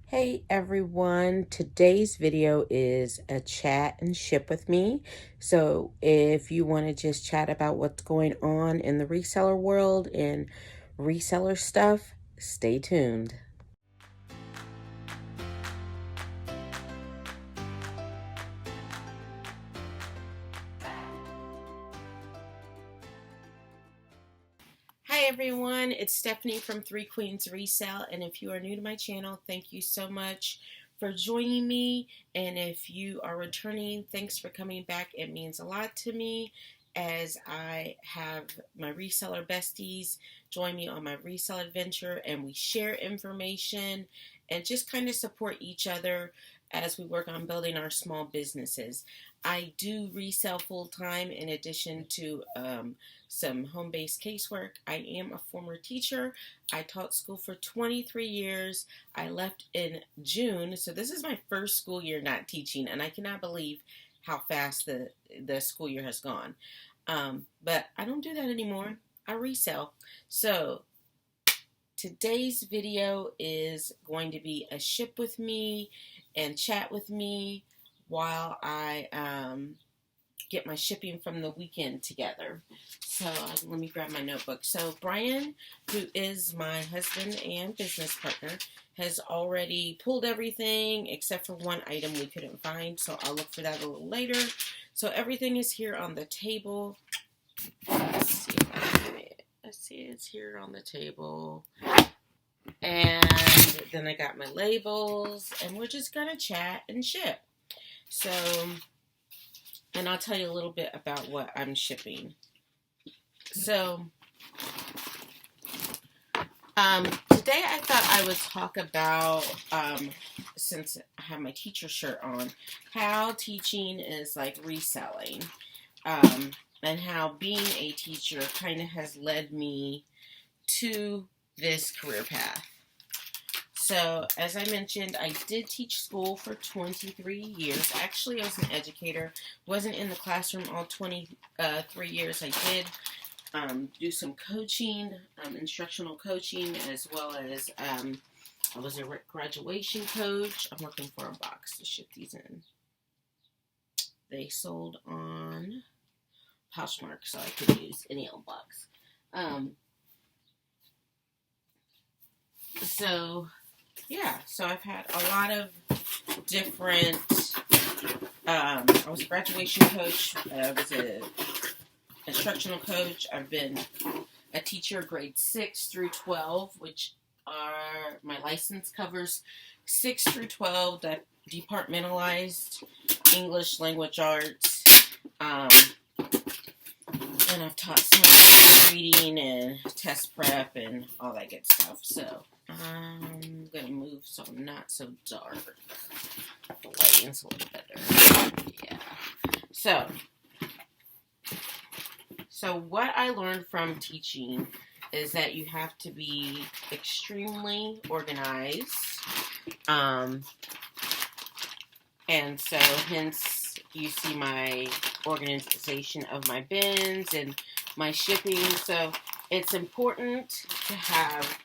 Hey everyone, today's video is a chat and ship with me. So if you want to just chat about what's going on in the reseller world and reseller stuff, stay tuned. Hi everyone, it's Stephanie from Three Queens Resale, and if you are new to my channel, thank you so much for joining me. And if you are returning, thanks for coming back. It means a lot to me as I have my reseller besties join me on my resale adventure, and we share information and just kind of support each other as we work on building our small businesses. I do resell full time in addition to some home-based casework. I am a former teacher. I taught school for 23 years. I left in June, so this is my first school year not teaching, and I cannot believe how fast the school year has gone. But I don't do that anymore. I resell. So today's video is going to be a ship with me and chat with me while I get my shipping from the weekend together. So let me grab my notebook. So Brian, who is my husband and business partner, has already pulled everything except for one item we couldn't find. So I'll look for that a little later. So everything is here on the table. Let's see if I can get it. Let's see, it's here on the table. And then I got my labels, and we're just gonna chat and ship. So, and I'll tell you a little bit about what I'm shipping. So, today I thought I would talk about, since I have my teacher shirt on, how teaching is like reselling, and how being a teacher kind of has led me to this career path. So, as I mentioned, I did teach school for 23 years. Actually, I was an educator. Wasn't in the classroom all 23 years. I did do some coaching, instructional coaching, as well as I was a graduation coach. I'm looking for a box to ship these in. They sold on Poshmark, so I could use any old box. So I've had a lot of different, I was a graduation coach, I was an instructional coach, I've been a teacher grade 6 through 12, which are, my license covers 6 through 12, that departmentalized English language arts, and I've taught some reading and test prep and all that good stuff. So I'm going to move so I'm not so dark. The lighting's a little better. Yeah. So what I learned from teaching is that you have to be extremely organized. And so hence you see my organization of my bins and my shipping. So it's important to have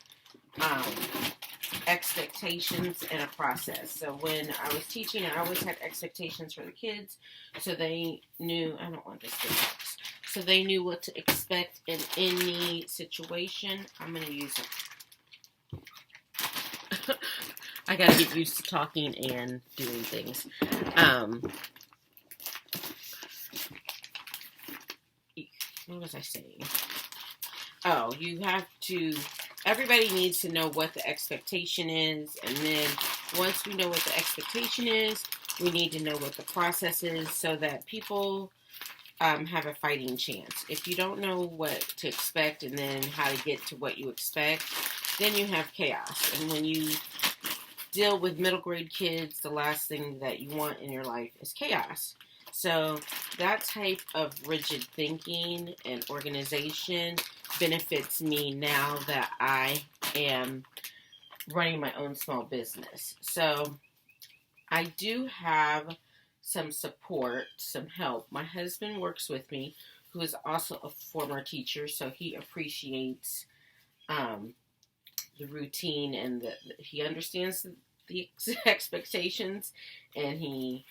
expectations and a process. So when I was teaching, I always had expectations for the kids, so they knew, I don't want this big box, so they knew what to expect in any situation. I'm going to use it. I got to get used to talking and doing things. What was I saying? Oh, you have to, everybody needs to know what the expectation is, and then once we know what the expectation is, we need to know what the process is so that people have a fighting chance. If you don't know what to expect and then how to get to what you expect, then you have chaos. And when you deal with middle grade kids, the last thing that you want in your life is chaos. So that type of rigid thinking and organization benefits me now that I am running my own small business. So I do have some support, some help. My husband works with me, who is also a former teacher, so he appreciates the routine, and he understands the expectations, and he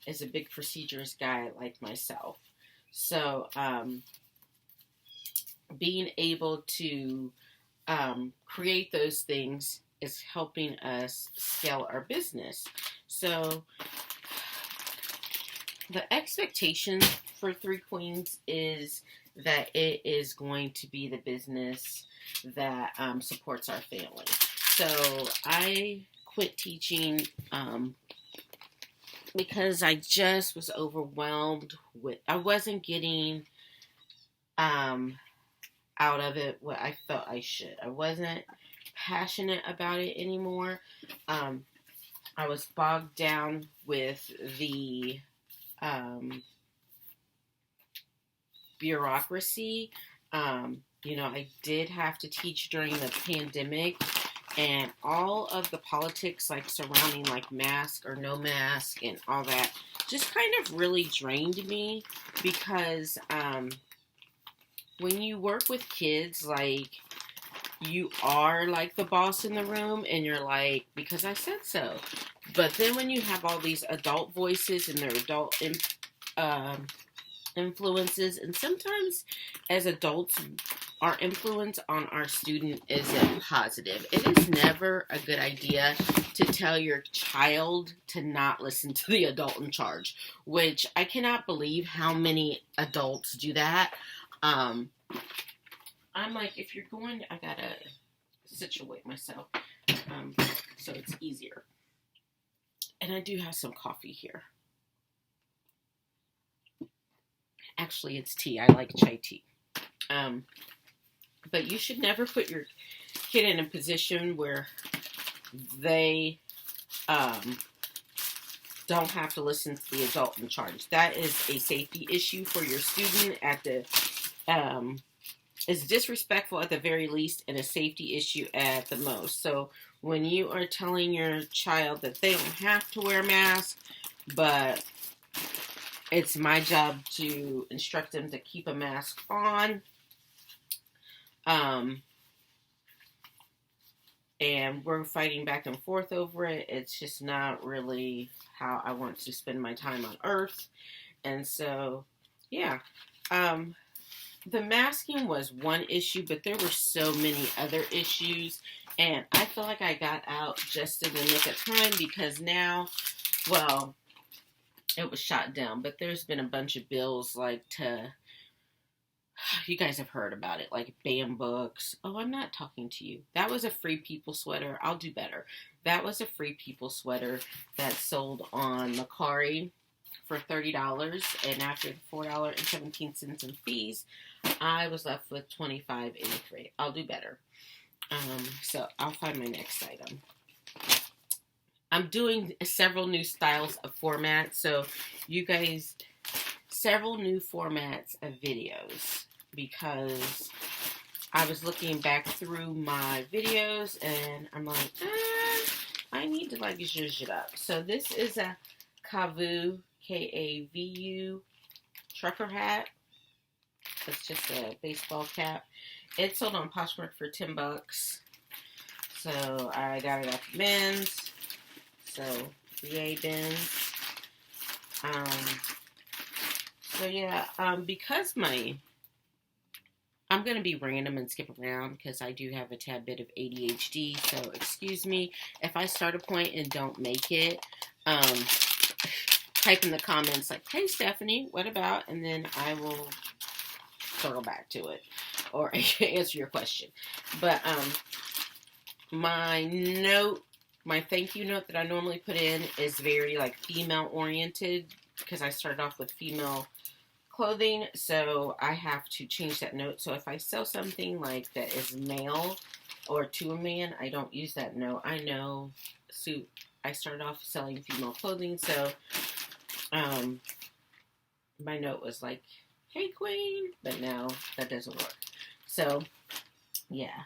is a big procedures guy like myself. So being able to create those things is helping us scale our business. So the expectation for Three Queens is that it is going to be the business that supports our family. So I quit teaching because I just was overwhelmed with, I wasn't getting out of it what I felt I should. I wasn't passionate about it anymore. I was bogged down with the bureaucracy. I did have to teach during the pandemic, and all of the politics like surrounding like mask or no mask and all that just kind of really drained me, because when you work with kids, like, you are like the boss in the room, and you're like, because I said so. But then when you have all these adult voices and their adult influences, and sometimes as adults, our influence on our student isn't positive. It is never a good idea to tell your child to not listen to the adult in charge, which I cannot believe how many adults do that. I'm like, if you're going, I gotta situate myself so it's easier. And I do have some coffee here. Actually, it's tea. I like chai tea. But you should never put your kid in a position where they don't have to listen to the adult in charge. That is a safety issue for your student at the is disrespectful at the very least, and a safety issue at the most. So when you are telling your child that they don't have to wear a mask, but it's my job to instruct them to keep a mask on, and we're fighting back and forth over it, it's just not really how I want to spend my time on earth. And so, yeah. The masking was one issue, but there were so many other issues, and I feel like I got out just in the nick of time, because now, well, it was shot down, but there's been a bunch of bills like you guys have heard about it, like ban books. Oh, I'm not talking to you. That was a Free People sweater. I'll do better. That was a Free People sweater that sold on Mecari for $30, and after the $4.17 in fees, I was left with $25.83. I'll do better. So I'll find my next item. I'm doing several new styles of formats, so you guys, several new formats of videos, because I was looking back through my videos and I'm like, I need to like zhuzh it up. So this is a Kavu, K-A-V-U trucker hat. It's just a baseball cap. It sold on Poshmark for $10. So I got it at the men's. So yay bins. So yeah, because I'm going to be random and skip around because I do have a tad bit of ADHD, so excuse me if I start a point and don't make it. Type in the comments like, hey Stephanie, what about? And then I will circle back to it or answer your question. But my thank you note that I normally put in is very like female oriented, because I started off with female clothing, so I have to change that note. So if I sell something like that is male or to a man, I don't use that note. I know, so I started off selling female clothing, so my note was like, hey queen, but now that doesn't work. So yeah,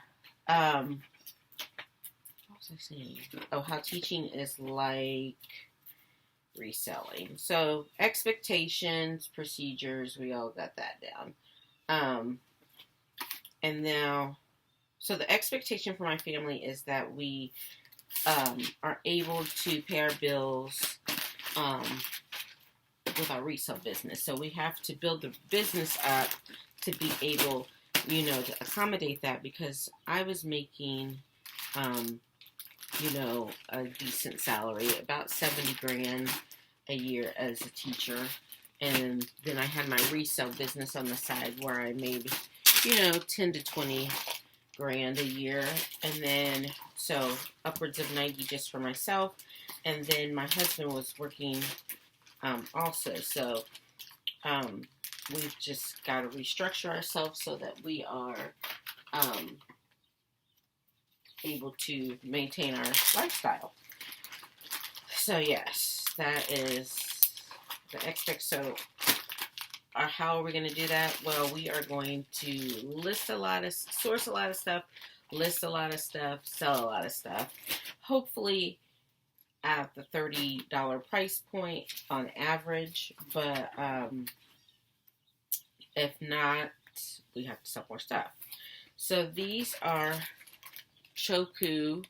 what was I saying? Oh, how teaching is like reselling. So expectations, procedures, we all got that down. And now, so the expectation for my family is that we are able to pay our bills with our resale business. So we have to build the business up to be able, to accommodate that, because I was making, a decent salary, about 70 grand a year as a teacher. And then I had my resale business on the side where I made, 10 to 20 grand a year. And then, so upwards of 90 just for myself. And then my husband was working also. So we've just got to restructure ourselves so that we are able to maintain our lifestyle. So yes, that is the So how are we going to do that? Well, we are going to source a lot of stuff, list a lot of stuff, sell a lot of stuff. Hopefully at the $30 price point on average, but if not, we have to sell more stuff. So these are Choku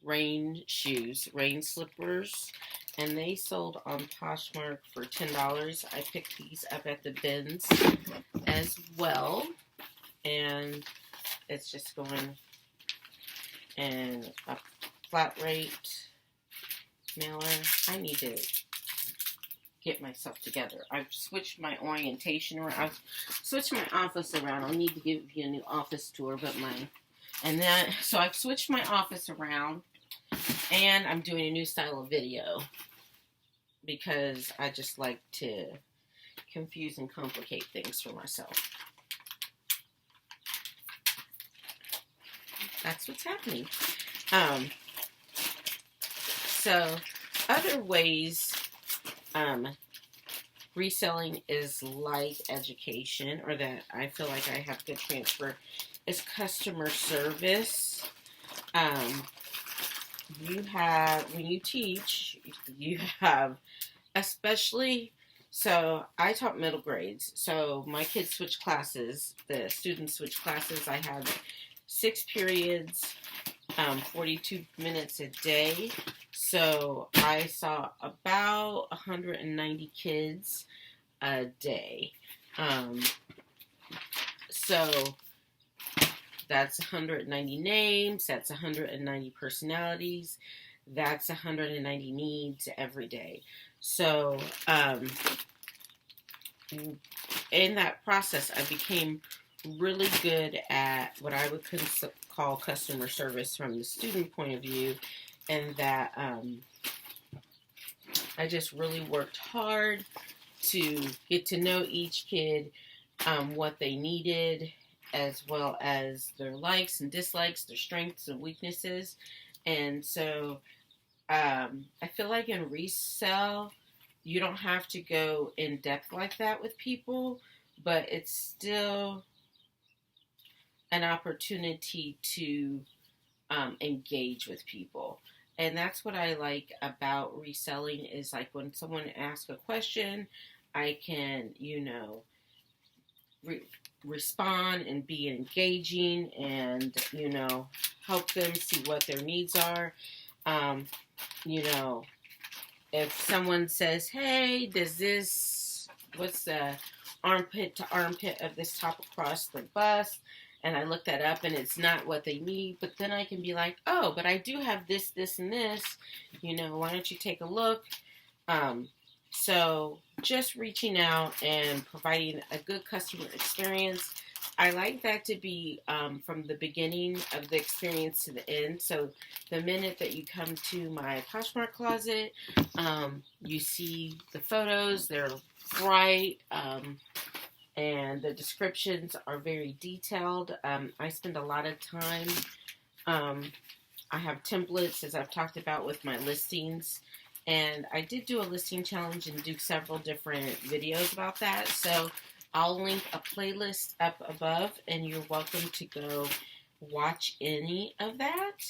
rain shoes, rain slippers, and they sold on Poshmark for $10. I picked these up at the bins as well, and it's just going in a flat rate mailer. I need to get myself together. I've switched my orientation around. I've switched my office around. I'll need to give you a new office tour, so I've switched my office around, and I'm doing a new style of video because I just like to confuse and complicate things for myself. That's what's happening. So other ways reselling is like education, or that I feel like I have good transfer, is customer service. When you teach, you have, especially, so I taught middle grades, so my kids switch classes, the students switch classes. I have 6 periods, 42 minutes a day. So I saw about 190 kids a day. So that's 190 names, that's 190 personalities, that's 190 needs every day. So in that process, I became really good at what I would call customer service from the student point of view, and that I just really worked hard to get to know each kid, what they needed, as well as their likes and dislikes, their strengths and weaknesses. And so I feel like in resale, you don't have to go in depth like that with people, but it's still an opportunity to engage with people. And that's what I like about reselling, is like when someone asks a question, I can, respond and be engaging and, help them see what their needs are. If someone says, hey, what's the armpit to armpit of this top across the bust? And I look that up and it's not what they need, but then I can be like, oh, but I do have this, this, and this, why don't you take a look? So just reaching out and providing a good customer experience. I like that to be from the beginning of the experience to the end. So the minute that you come to my Poshmark closet, you see the photos, they're bright, and the descriptions are very detailed. I spend a lot of time. I have templates, as I've talked about, with my listings. And I did do a listing challenge and do several different videos about that. So I'll link a playlist up above, and you're welcome to go watch any of that.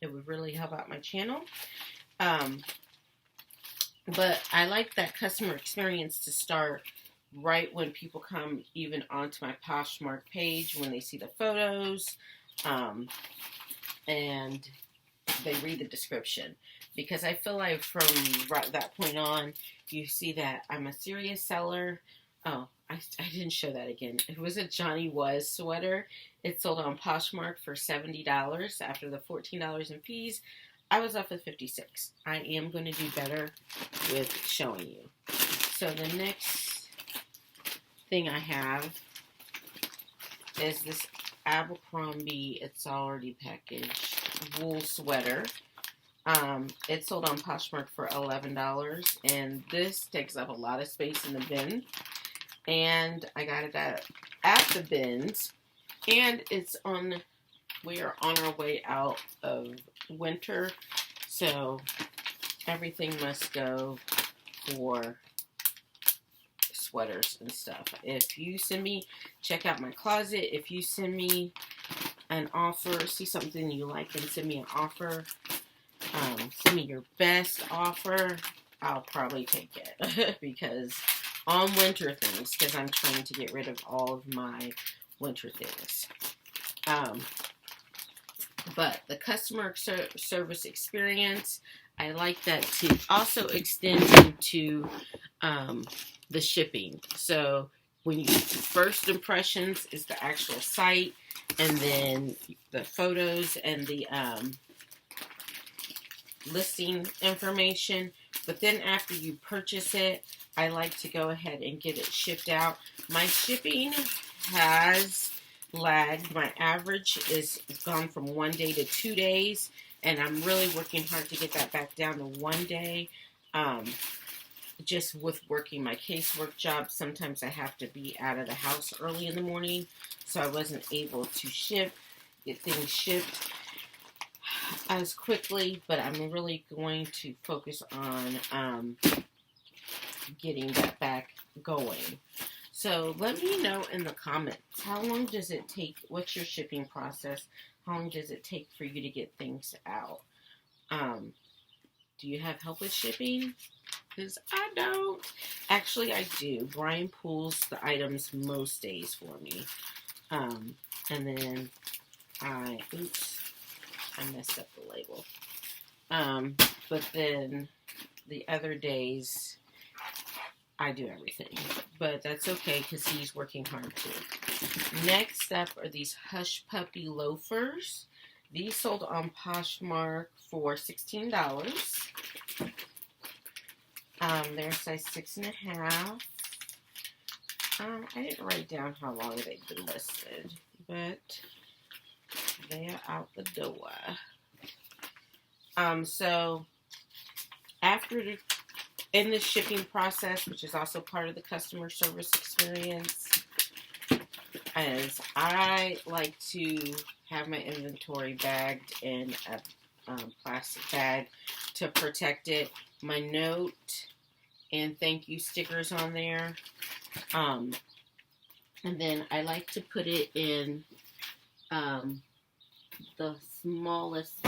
It would really help out my channel. But I like that customer experience to start right when people come even onto my Poshmark page, when they see the photos. And they read the description, because I feel like from that point on, you see that I'm a serious seller. Oh, I didn't show that again. It was a Johnny Was sweater. It sold on Poshmark for $70 after the $14 in fees. I was up with 56. I am going to do better with showing you. So the next thing I have is this Abercrombie, it's already packaged, wool sweater. It sold on Poshmark for $11, and this takes up a lot of space in the bin. And I got it at the bins, and we are on our way out of winter, so everything must go for sweaters and stuff. If you send me, check out my closet. If you send me an offer, see something you like and send me an offer, send me your best offer, I'll probably take it because on winter things, because I'm trying to get rid of all of my winter things. But the customer service experience, I like that to also extend into the shipping. So when you first impressions is the actual site, and then the photos and the listing information. But then after you purchase it, I like to go ahead and get it shipped out. My shipping has lagged. My average is gone from 1 day to 2 days, and I'm really working hard to get that back down to 1 day. Just with working my casework job, sometimes I have to be out of the house early in the morning, so I wasn't able to get things shipped as quickly, but I'm really going to focus on getting that back going. So let me know in the comments, how long does it take, what's your shipping process, how long does it take for you to get things out? Do you have help with shipping? Because I don't. Actually, I do. Brian pulls the items most days for me. And then oops, I messed up the label. But then the other days, I do everything. But that's okay because he's working hard too. Next up are these Hush Puppy Loafers. These sold on Poshmark for $16. They're size 6.5. I didn't write down how long they've been listed, but they are out the door. So in the shipping process, which is also part of the customer service experience, as I like to have my inventory bagged in a plastic bag to protect it. My note and thank you stickers on there. And then I like to put it in the smallest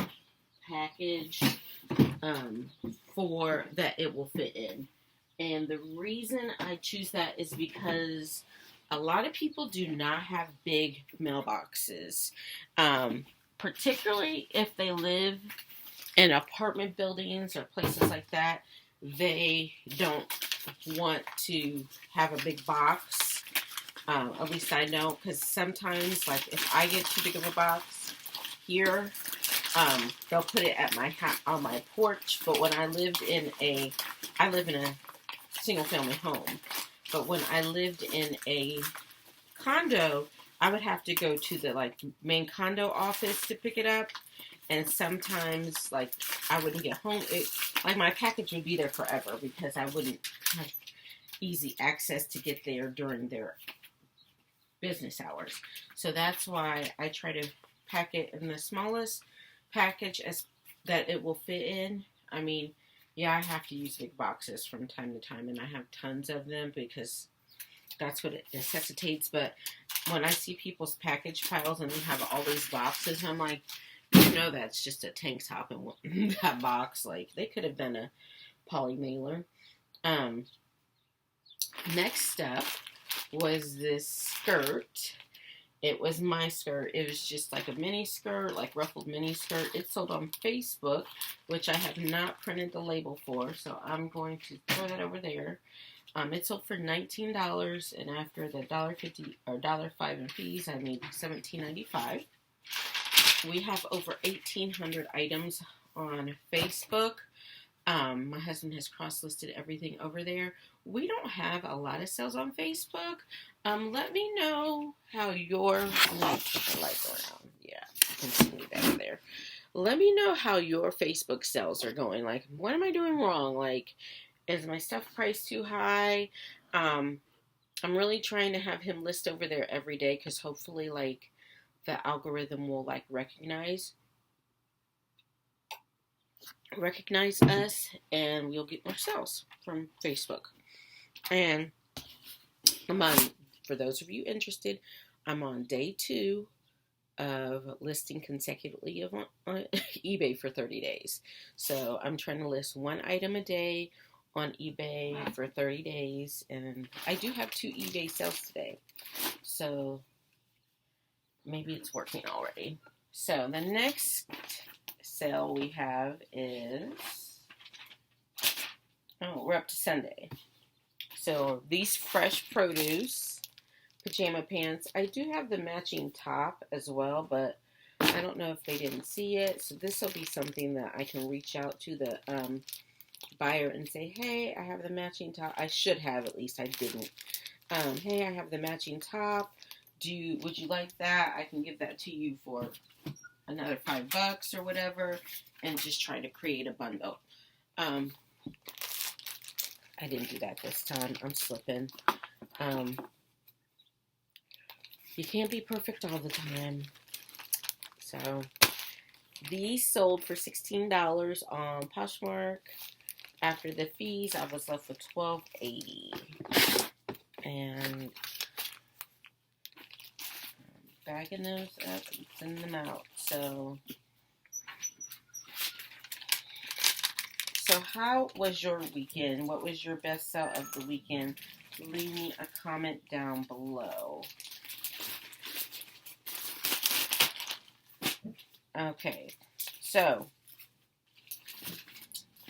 package for that it will fit in. And the reason I choose that is because a lot of people do not have big mailboxes, particularly if they live in apartment buildings or places like that. They don't want to have a big box. At least I don't, because sometimes, like if I get too big of a box here, they'll put it at on my porch. But when I live in a single family home. But when I lived in a condo, I would have to go to the main condo office to pick it up. And sometimes I wouldn't get home. My package would be there forever because I wouldn't have easy access to get there during their business hours. So that's why I try to pack it in the smallest package that it will fit in. I mean, yeah, I have to use big boxes from time to time, and I have tons of them because that's what it necessitates. But when I see people's package piles and they have all these boxes, I'm like, that's just a tank top in that box. They could have done a poly mailer. Next up was this skirt, It was my skirt. It was just like a mini skirt, like ruffled mini skirt. It sold on Facebook, which I have not printed the label for, so I'm going to throw that over there. It sold for $19, and after the $1.50 or $1.05 in fees, I made $17.95. We have over 1,800 items on Facebook. My husband has cross-listed everything over there. We don't have a lot of sales on Facebook. Let me know how your there. Let me know how your Facebook sales are going. Like, what am I doing wrong? Like, is my stuff priced too high? I'm really trying to have him list over there every day because hopefully, like, the algorithm will like recognize us, and we'll get more sales from Facebook. And for those of you interested, I'm on day 2 of listing consecutively on eBay for 30 days. So I'm trying to list one item a day on eBay for 30 days, and I do have 2 eBay sales today. So maybe it's working already. So the next sale we have is, we're up to Sunday. So these fresh produce pajama pants, I do have the matching top as well, but I don't know if they didn't see it. So this will be something that I can reach out to the buyer and say, hey, I have the matching top. I should have, at least I didn't. Hey, I have the matching top. Would you like that? I can give that to you for another $5 or whatever, and just try to create a bundle. I didn't do that this time. I'm slipping. You can't be perfect all the time. So these sold for $16 on Poshmark. After the fees, I was left with $12.80. And bagging those up and sending them out. So how was your weekend? What was your best sell of the weekend? Leave me a comment down below. Okay, so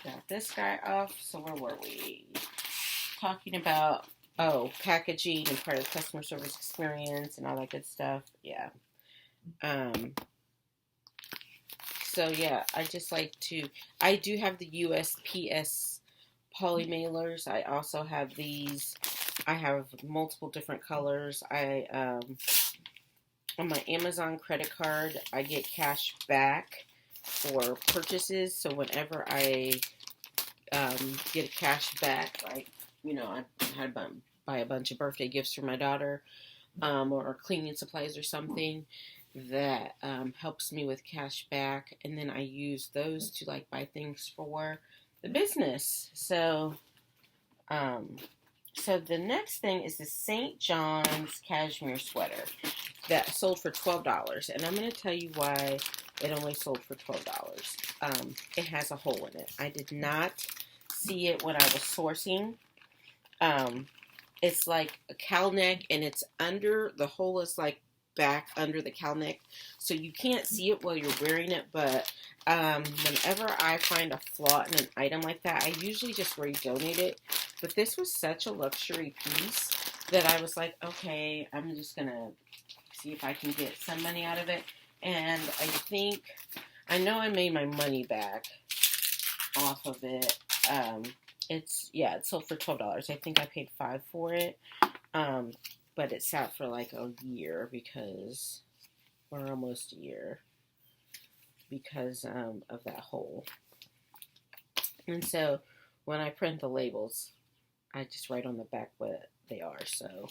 got this guy off. So where were we? Talking about packaging and part of the customer service experience and all that good stuff. Yeah. So yeah, I do have the USPS poly mailers. I also have these. I have multiple different colors. On my Amazon credit card, I get cash back for purchases. So whenever I get a cash back, like, I had to buy a bunch of birthday gifts for my daughter, or cleaning supplies or something, that helps me with cash back, and then I use those to like buy things for the business. So the next thing is the St. John's cashmere sweater that sold for $12, and I'm going to tell you why it only sold for $12. It has a hole in it. I did not see it when I was sourcing. It's like a cowl neck, and it's under, the hole is like back under the cowl neck, so you can't see it while you're wearing it, but whenever I find a flaw in an item like that, I usually just redonate it. But this was such a luxury piece that I was like, okay, I'm just gonna see if I can get some money out of it. And I know I made my money back off of it. It sold for $12. I think I paid $5 for it. But it sat for like a year almost a year, because of that hole. And so when I print the labels, I just write on the back what they are. So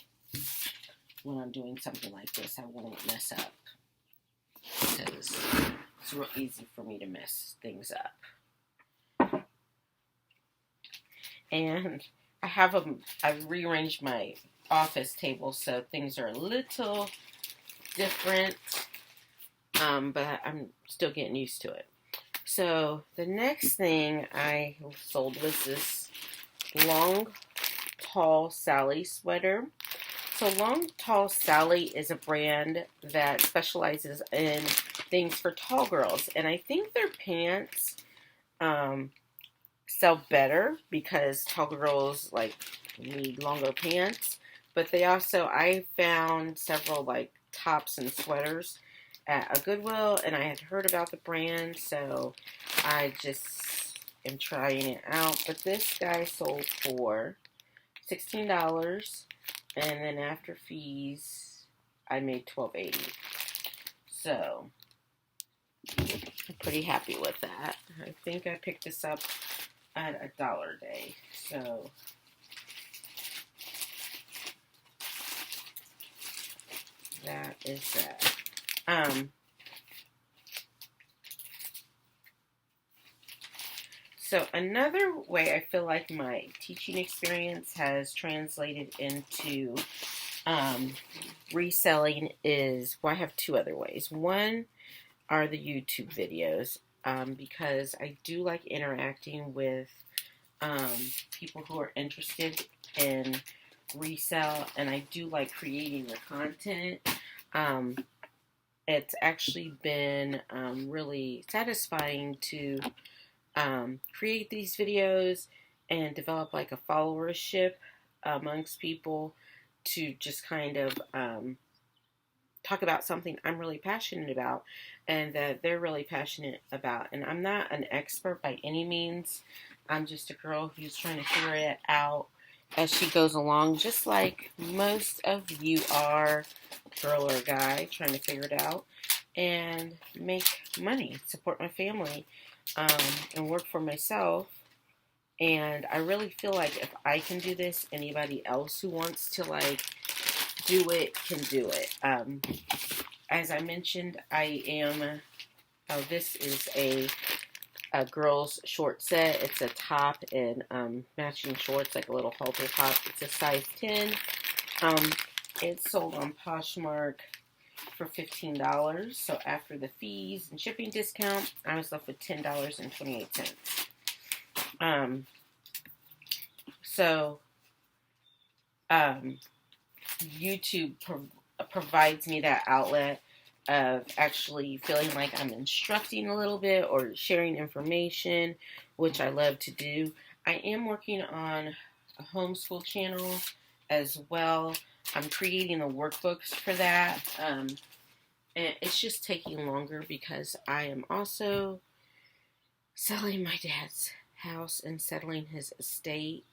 when I'm doing something like this, I won't mess up, because it's real easy for me to mess things up. And I've rearranged my office table, so things are a little different, but I'm still getting used to it. So the next thing I sold was this long, tall Sally sweater. So Long Tall Sally is a brand that specializes in things for tall girls. And I think their pants sell better because tall girls like need longer pants. But they also, I found several like tops and sweaters at a Goodwill, and I had heard about the brand, so I just am trying it out. But this guy sold for $16, and then after fees, I made $12.80. So I'm pretty happy with that. I think I picked this up at $1 a day. So that is that. So another way I feel like my teaching experience has translated into reselling is, well, I have two other ways. One are the YouTube videos, because I do like interacting with people who are interested in resell, and I do like creating the content. It's actually been really satisfying to create these videos and develop like a followership amongst people to just kind of talk about something I'm really passionate about and that they're really passionate about. And I'm not an expert by any means. I'm just a girl who's trying to figure it out as she goes along, just like most of you are, girl or guy, trying to figure it out and make money, support my family, and work for myself. And I really feel like if I can do this, anybody else who wants to like do it can do it. As I mentioned, I am, this is a girl's short set. It's a top and matching shorts, like a little halter top. It's a size 10. It's sold on Poshmark for $15. So after the fees and shipping discount, I was left with $10.28. So YouTube provides me that outlet of actually feeling like I'm instructing a little bit or sharing information, which I love to do. I am working on a homeschool channel as well. I'm creating the workbooks for that. And it's just taking longer because I am also selling my dad's house and settling his estate.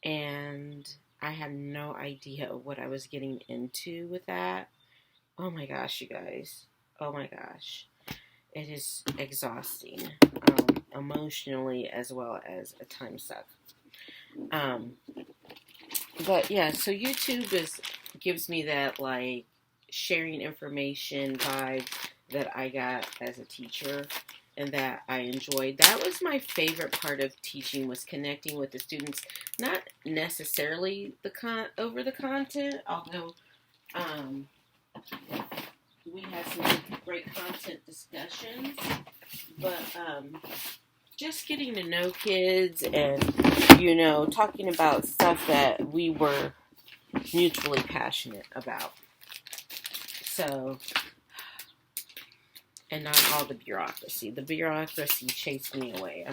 And I had no idea what I was getting into with that. Oh my gosh, you guys. Oh my gosh. It is exhausting. Emotionally as well as a time suck. But yeah, so YouTube gives me that like sharing information vibe that I got as a teacher and that I enjoyed. That was my favorite part of teaching, was connecting with the students. Not necessarily over the content, although we had some great content discussions, but just getting to know kids and, you know, talking about stuff that we were mutually passionate about. So, and not all the bureaucracy. The bureaucracy chased me away.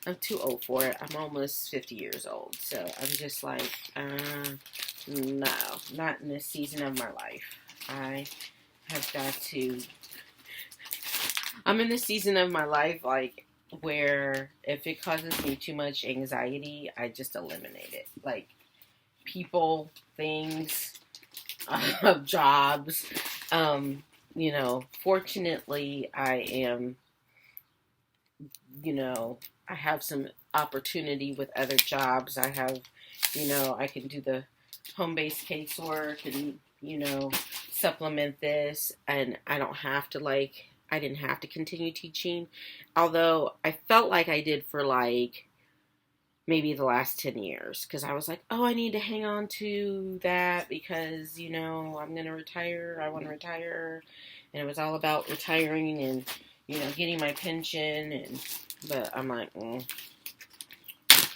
I'm too old for it. I'm almost 50 years old. So I'm just like, no, not in this season of my life. I have got to, I'm in this season of my life, like, where if it causes me too much anxiety, I just eliminate it. Like, people, things, jobs, you know, fortunately, I am, you know, I have some opportunity with other jobs. I have, you know, I can do the home-based casework and, you know, supplement this, and I don't have to, like, I didn't have to continue teaching, although I felt like I did for, like, maybe the last 10 years, because I was like, oh, I need to hang on to that because, you know, I'm going to retire, I want to retire, and it was all about retiring and, you know, getting my pension, and but I'm like,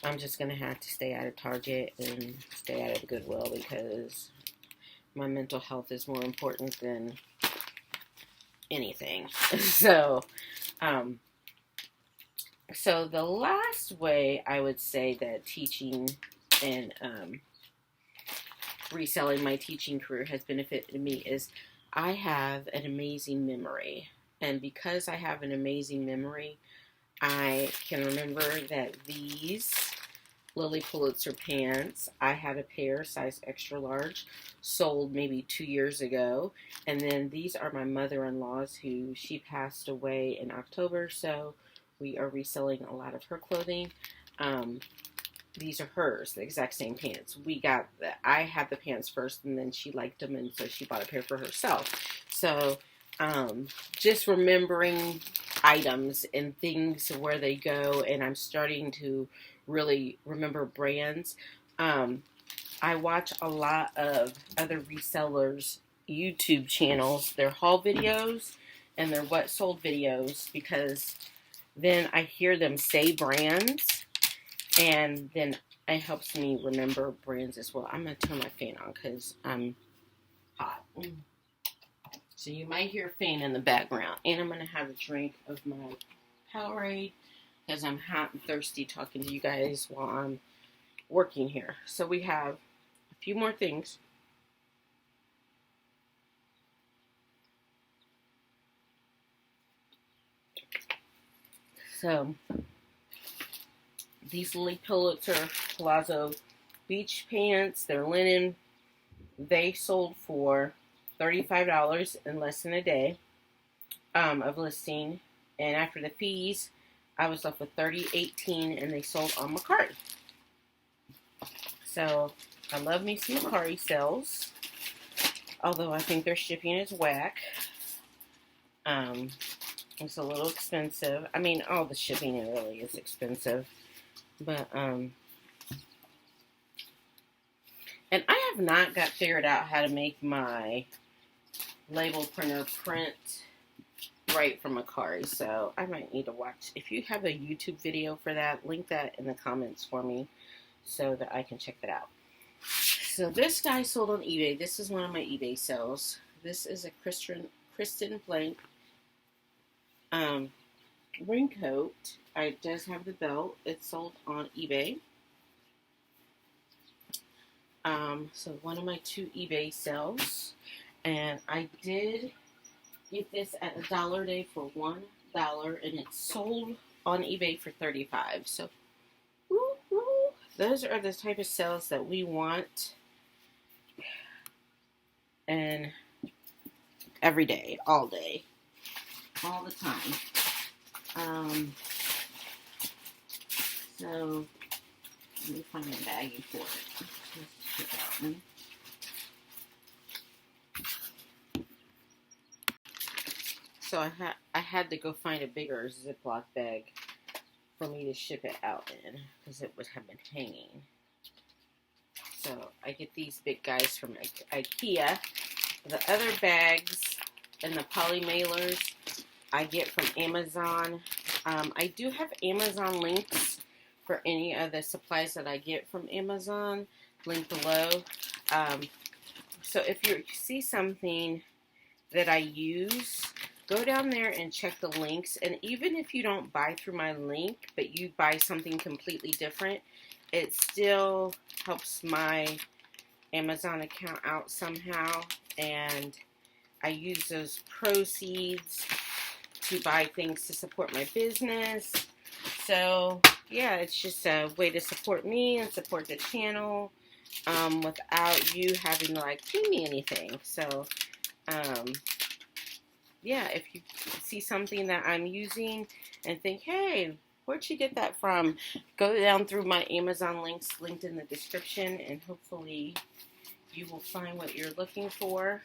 I'm just going to have to stay out of Target and stay out of Goodwill because my mental health is more important than anything. So, so the last way I would say that teaching and reselling, my teaching career, has benefited me is I have an amazing memory. And because I have an amazing memory, I can remember that these Lily Pulitzer pants, I had a pair, size extra large, sold maybe 2 years ago. And then these are my mother-in-law's, who she passed away in October, so we are reselling a lot of her clothing. These are hers, the exact same pants. I had the pants first, and then she liked them, and so she bought a pair for herself. So, just remembering items and things, where they go, and I'm starting to really remember brands. I watch a lot of other resellers' YouTube channels, their haul videos and their what sold videos, because then I hear them say brands, and then it helps me remember brands as well. I'm going to turn my fan on because I'm hot. So you might hear a fan in the background. And I'm going to have a drink of my Powerade because I'm hot and thirsty talking to you guys while I'm working here. So we have a few more things. So these Lily Pulitzer Palazzo beach pants, they're linen. They sold for $35 in less than a day of listing. And after the fees, I was left with $30.18, and they sold on Mecari. So I love me some Mecari sales, although I think their shipping is whack. It's a little expensive. I mean, all the shipping really is expensive. But, and I have not got figured out how to make my label printer print right from Mecari, so I might need to watch. If you have a YouTube video for that, link that in the comments for me so that I can check that out. So this guy sold on eBay. This is one of my eBay sales. This is a Kristen Blank raincoat. It does have the belt. It's sold on eBay. So one of my 2 eBay sales, and I did get this at $1 a day for $1, and it's sold on eBay for $35. So, woo-hoo. Those are the type of sales that we want, and every day, all day, all the time. So let me find a baggie for it. Let's put that one. So I had to go find a bigger Ziploc bag for me to ship it out in, because it would have been hanging. So I get these big guys from IKEA. The other bags and the poly mailers I get from Amazon. I do have Amazon links for any of the supplies that I get from Amazon, linked below. So if you see something that I use, go down there and check the links. And even if you don't buy through my link, but you buy something completely different, it still helps my Amazon account out somehow. And I use those proceeds to buy things to support my business. So yeah, it's just a way to support me and support the channel without you having to like pay me anything. So yeah, if you see something that I'm using and think, hey, where'd you get that from? Go down through my Amazon links linked in the description, and hopefully you will find what you're looking for.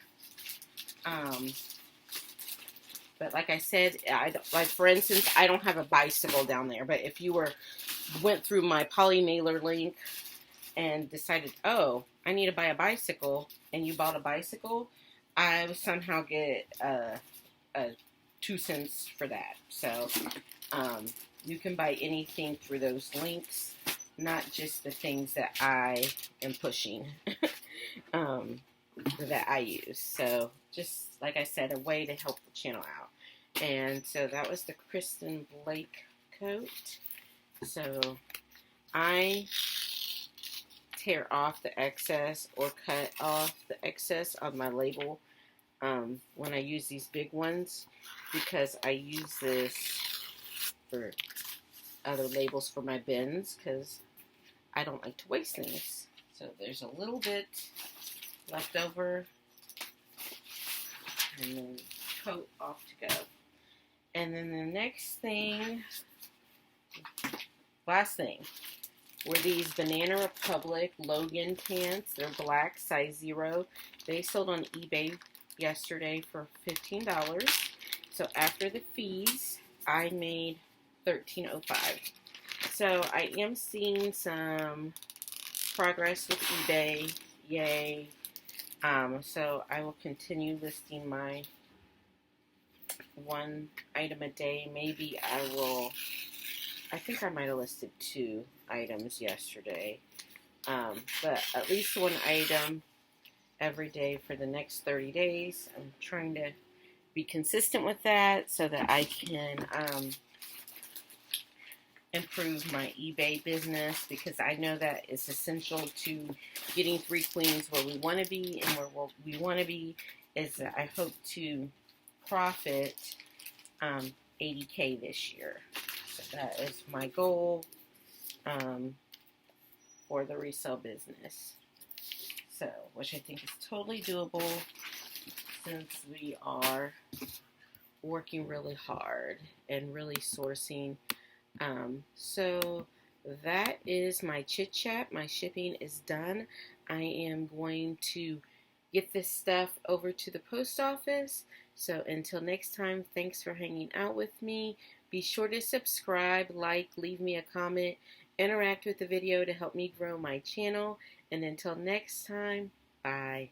But like I said, like for instance, I don't have a bicycle down there. But if you went through my poly mailer link and decided, oh, I need to buy a bicycle, and you bought a bicycle, I would somehow get 2 cents for that. So you can buy anything through those links, not just the things that I am pushing. that I use. So just like I said, a way to help the channel out. And so that was the Kristen Blake coat. So I tear off the excess or cut off the excess on my label when I use these big ones, because I use this for other labels for my bins because I don't like to waste things. So there's a little bit left over, and then coat off to go. And then the next thing, last thing, were these Banana Republic Logan pants. They're black, size 0. They sold on eBay yesterday for $15. So after the fees, I made $13.05. So I am seeing some progress with eBay. Yay. So I will continue listing my one item a day. Maybe I think I might have listed 2 items yesterday. But at least 1 item every day for the next 30 days. I'm trying to be consistent with that so that I can improve my eBay business, because I know that it's essential to getting Three Queens where we want to be. And where we want to be is that I hope to profit $80K this year. So that is my goal for the resale business. So, which I think is totally doable since we are working really hard and really sourcing. So that is my chit chat. My shipping is done. I am going to get this stuff over to the post office. So until next time, thanks for hanging out with me. Be sure to subscribe, like, leave me a comment, interact with the video to help me grow my channel. And until next time, bye.